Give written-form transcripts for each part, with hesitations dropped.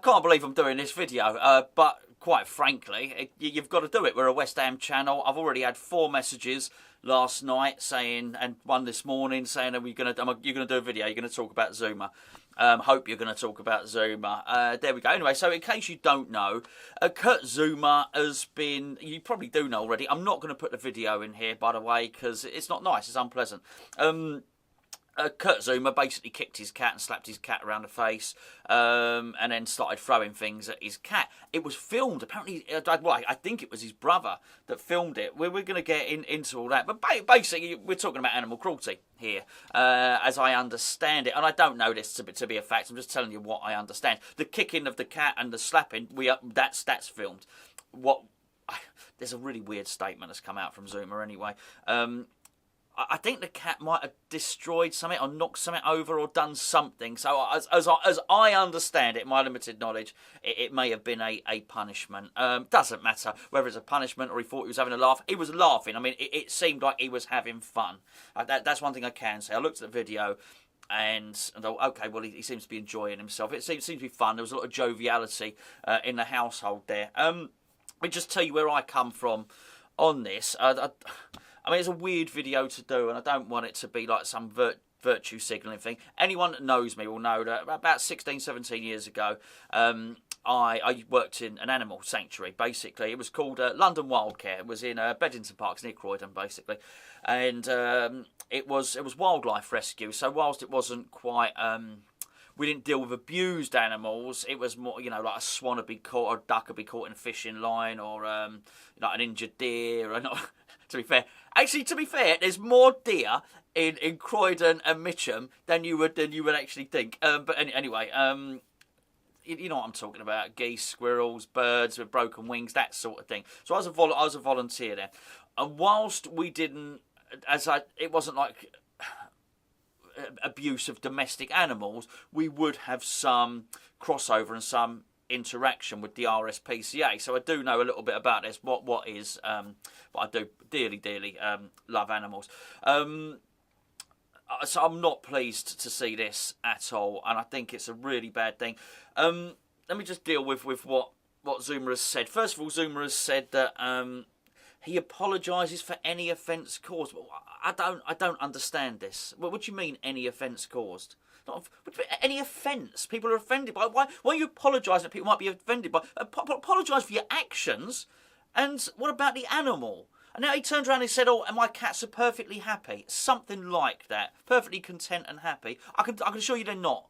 can't believe I'm doing this video, but quite frankly, you've got to do it. We're a West Ham channel. I've already had 4 messages last night saying, and one this morning saying, you're going to do a video, you're going to talk about Zouma. Hope you're going to talk about Zouma. There we go. Anyway, so in case you don't know, Kurt Zouma has been, you probably do know already, I'm not going to put the video in here, by the way, because it's not nice, it's unpleasant. Kurt Zouma basically kicked his cat and slapped his cat around the face, and then started throwing things at his cat. It was filmed, apparently, well, I think it was his brother that filmed it. We're going to get into all that, but basically we're talking about animal cruelty here, as I understand it, and I don't know this to be a fact, I'm just telling you what I understand. The kicking of the cat and the slapping, that's filmed. There's a really weird statement that's come out from Zouma anyway. I think the cat might have destroyed something or knocked something over or done something. So as I understand it, my limited knowledge, it may have been a punishment. Doesn't matter whether it's a punishment or he thought he was having a laugh. He was laughing. I mean, it seemed like he was having fun. That's one thing I can say. I looked at the video and I thought, okay, well, he seems to be enjoying himself. It seems to be fun. There was a lot of joviality in the household there. Let me just tell you where I come from on this. I mean, it's a weird video to do, and I don't want it to be like some virtue signalling thing. Anyone that knows me will know that about 16, 17 years ago, I worked in an animal sanctuary, basically. It was called London Wildcare. It was in Bedington Parks near Croydon, basically. And it was wildlife rescue, so whilst it wasn't quite... we didn't deal with abused animals. It was more, like a swan would be caught, or a duck would be caught in a fishing line, or like an injured deer, or not... To be fair, there's more deer in Croydon and Mitcham than you would actually think. But anyway, you know what I'm talking about: geese, squirrels, birds with broken wings, that sort of thing. So I was a volunteer there, and whilst we didn't, it wasn't like abuse of domestic animals, we would have some crossover and some interaction with the RSPCA, so I do know a little bit about this. But I do dearly love animals. So I'm not pleased to see this at all, and I think it's a really bad thing. Let me just deal with what Zouma has said. First of all, Zouma has said that he apologises for any offence caused. I don't understand this. What do you mean, any offence caused? Any offence? People are offended by. Why are you apologising that people might be offended by? Apologise for your actions. And what about the animal? And now he turned around and said, "Oh, and my cats are perfectly happy." Something like that. Perfectly content and happy. I can assure you they're not.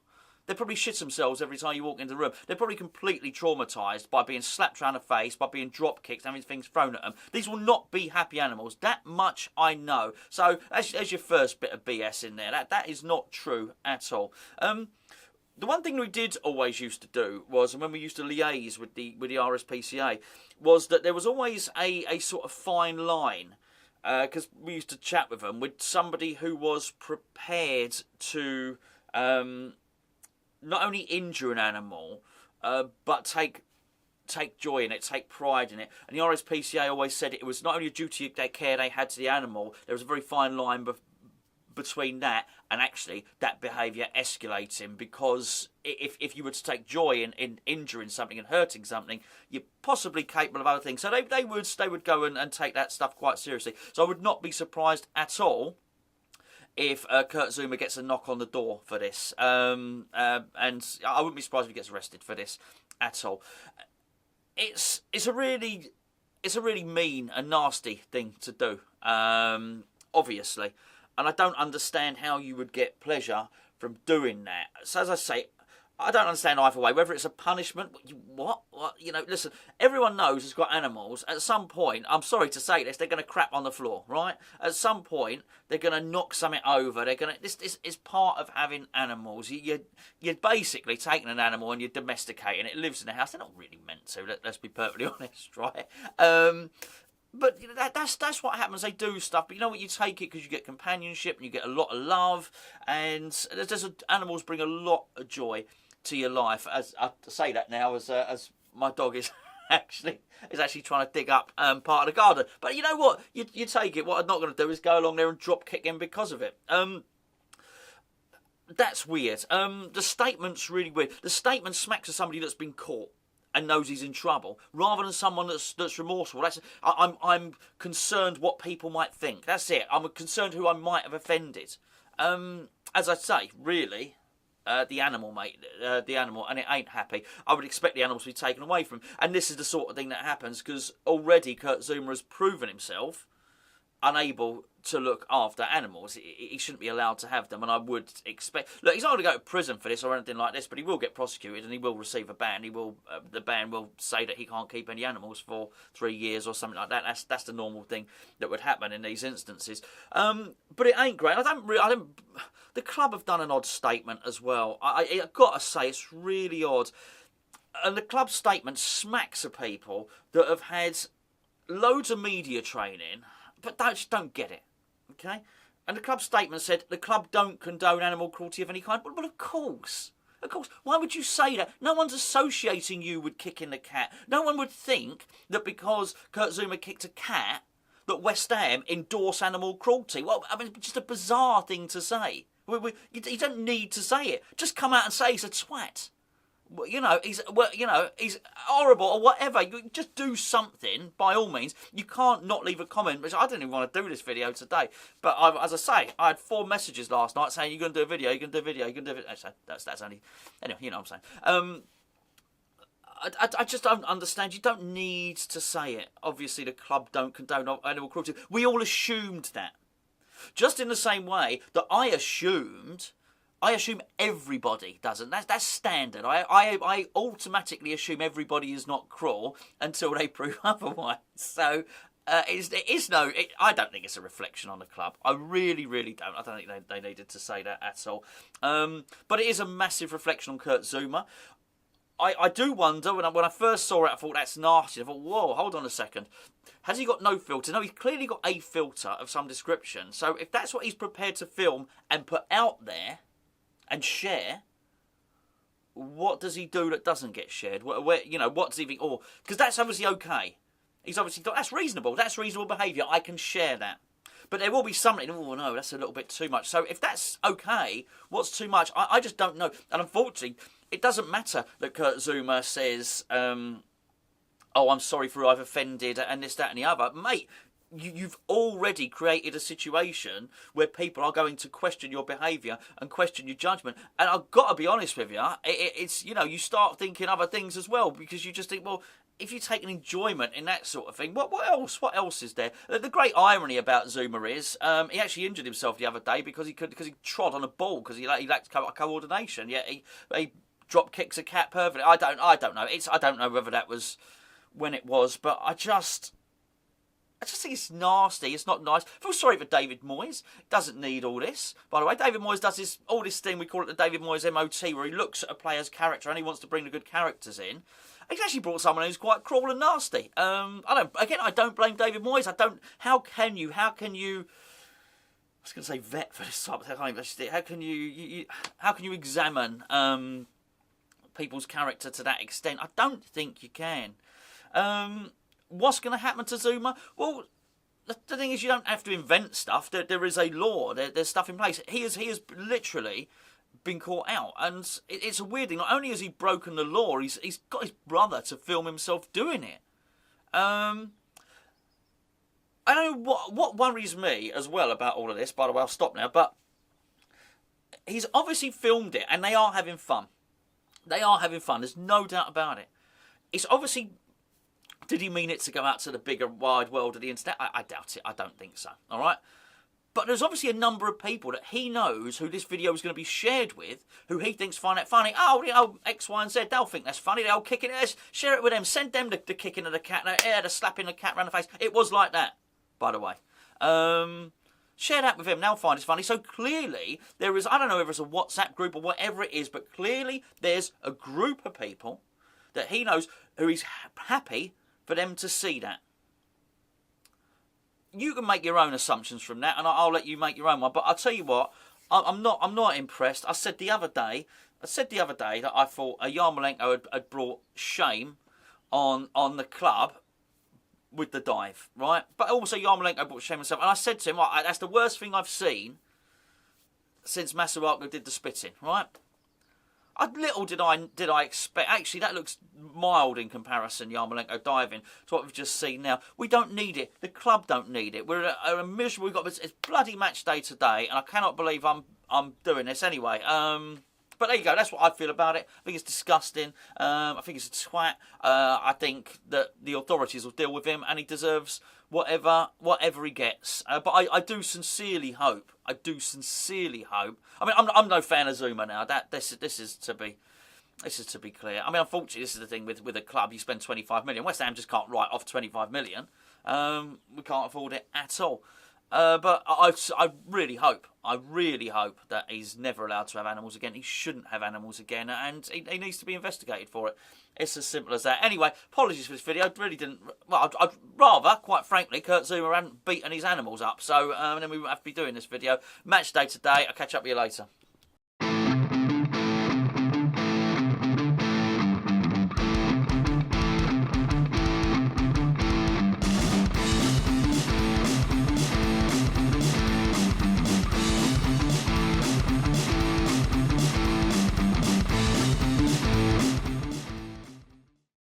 They probably shit themselves every time you walk into the room. They're probably completely traumatised by being slapped around the face, by being drop kicked, having things thrown at them. These will not be happy animals. That much I know. So as your first bit of BS in there. That is not true at all. The one thing we did always used to do was, and when we used to liaise with the RSPCA, was that there was always a sort of fine line, because we used to chat with them, with somebody who was prepared to not only injure an animal, but take joy in it, take pride in it. And the RSPCA always said it was not only a duty of care they had to the animal, there was a very fine line between that and actually that behaviour escalating, because if you were to take joy in injuring something and hurting something, you're possibly capable of other things. So they would go and take that stuff quite seriously. So I would not be surprised at all if Kurt Zouma gets a knock on the door for this, and I wouldn't be surprised if he gets arrested for this at all. It's a really mean and nasty thing to do, obviously, and I don't understand how you would get pleasure from doing that. So as I say, I don't understand either way, whether it's a punishment. What? Listen, everyone knows has got animals. At some point, I'm sorry to say this, they're going to crap on the floor, right? At some point, they're going to knock something over. This is part of having animals. You're basically taking an animal and you're domesticating it. It lives in the house. They're not really meant to, let's be perfectly honest, right? But that's what happens. They do stuff, but you know what? You take it because you get companionship and you get a lot of love, and animals bring a lot of joy to your life. As I say that now, as my dog is actually trying to dig up part of the garden. But you know what? You take it. What I'm not going to do is go along there and drop kick him because of it. That's weird. The statement's really weird. The statement smacks of somebody that's been caught and knows he's in trouble, rather than someone that's remorseful. I'm concerned what people might think. That's it. I'm concerned who I might have offended. As I say, really, the animal, mate, the animal, and it ain't happy. I would expect the animal to be taken away from him. And this is the sort of thing that happens because already Kurt Zouma has proven himself unable to look after animals. He shouldn't be allowed to have them, and I would expect... Look, he's not going to go to prison for this or anything like this, but he will get prosecuted and he will receive a ban. The ban will say that he can't keep any animals for 3 years or something like that. That's the normal thing that would happen in these instances. But it ain't great. The club have done an odd statement as well. I've got to say, it's really odd. And the club statement smacks of people that have had loads of media training, but just don't get it, okay? And the club statement said, the club don't condone animal cruelty of any kind. Well, of course. Of course. Why would you say that? No one's associating you with kicking the cat. No one would think that because Kurt Zouma kicked a cat, that West Ham endorse animal cruelty. Well, I mean, it's just a bizarre thing to say. You don't need to say it. Just come out and say he's a twat. He's horrible or whatever. You just do something, by all means. You can't not leave a comment, which I didn't even want to do this video today. But as I say, I had 4 messages last night saying, you're going to do a video, you're going to do a video, you're going to do a video. So that's only... Anyway, you know what I'm saying. I just don't understand. You don't need to say it. Obviously, the club don't condone animal cruelty. We all assumed that. Just in the same way that I assume everybody doesn't. That's standard. I automatically assume everybody is not cruel until they prove otherwise. So I don't think it's a reflection on the club. I really, really don't. I don't think they needed to say that at all. But it is a massive reflection on Kurt Zouma. I do wonder, when I first saw it, I thought, that's nasty. I thought, whoa, hold on a second. Has he got no filter? No, he's clearly got a filter of some description. So if that's what he's prepared to film and put out there and share, what does he do that doesn't get shared? What does he think? Because that's obviously okay. He's obviously thought, that's reasonable. That's reasonable behaviour. I can share that. But there will be something, oh no, that's a little bit too much. So if that's okay, what's too much? I just don't know. And unfortunately, it doesn't matter that Kurt Zouma says, I'm sorry for who I've offended and this, that and the other. Mate, you've already created a situation where people are going to question your behaviour and question your judgment. And I've got to be honest with you, it's you start thinking other things as well, because you just think, well, if you take an enjoyment in that sort of thing, what else? What else is there? The great irony about Zouma is he actually injured himself the other day because he trod on a ball because he lacked coordination. Yeah, he drop kicks a cat perfectly. I don't know. I don't know whether that was when it was, but I just think it's nasty. It's not nice. I feel sorry for David Moyes. Doesn't need all this. By the way, David Moyes does all this thing, we call it the David Moyes MOT, where he looks at a player's character and he wants to bring the good characters in. He's actually brought someone who's quite cruel and nasty. I don't blame David Moyes. How can you? I was going to say vet for this type of thing. How can you examine people's character to that extent? I don't think you can. What's going to happen to Zouma? Well, the thing is, you don't have to invent stuff. There is a law. There's stuff in place. He has literally been caught out, and it's a weird thing. Not only has he broken the law, he's got his brother to film himself doing it. I don't know what worries me as well about all of this. By the way, I'll stop now. But he's obviously filmed it, and they are having fun. They are having fun. There's no doubt about it. It's obviously... Did he mean it to go out to the bigger, wide world of the internet? I doubt it. I don't think so. All right? But there's obviously a number of people that he knows who this video is going to be shared with, who he thinks find it funny. Oh, X, Y, and Z, they'll think that's funny. They'll kick it. Let's share it with them. Send them the kicking of the cat. The slapping the cat around the face. It was like that, by the way. Share that with him. They'll find it funny. So clearly, there is, I don't know if it's a WhatsApp group or whatever it is, but clearly there's a group of people that he knows who is happy for them to see that. You can make your own assumptions from that, and I'll let you make your own one. But I'll tell you what, I'm not impressed. I said the other day that I thought Yarmolenko had brought shame on the club with the dive, right? But also Yarmolenko brought shame himself. And I said to him, that's the worst thing I've seen since Masuaku did the spitting, right? Little did I expect. Actually, that looks mild in comparison, Yarmolenko diving, to what we've just seen now. We don't need it. The club don't need it. We're a miserable. We've got it's bloody match day today, and I cannot believe I'm doing this anyway. But there you go. That's what I feel about it. I think it's disgusting. I think it's a twat. I think that the authorities will deal with him, and he deserves whatever he gets. But I do sincerely hope. I mean, I'm no fan of Zouma now. This is to be clear. I mean, unfortunately, this is the thing with a club. You spend 25 million. West Ham just can't write off 25 million. We can't afford it at all. But I really hope that he's never allowed to have animals again. He shouldn't have animals again, and he needs to be investigated for it. It's as simple as that. Anyway, apologies for this video. I really didn't. Well, I'd rather, quite frankly, Kurt Zouma hadn't beaten his animals up. So, and then we wouldn't have to be doing this video. Match day today. I'll catch up with you later.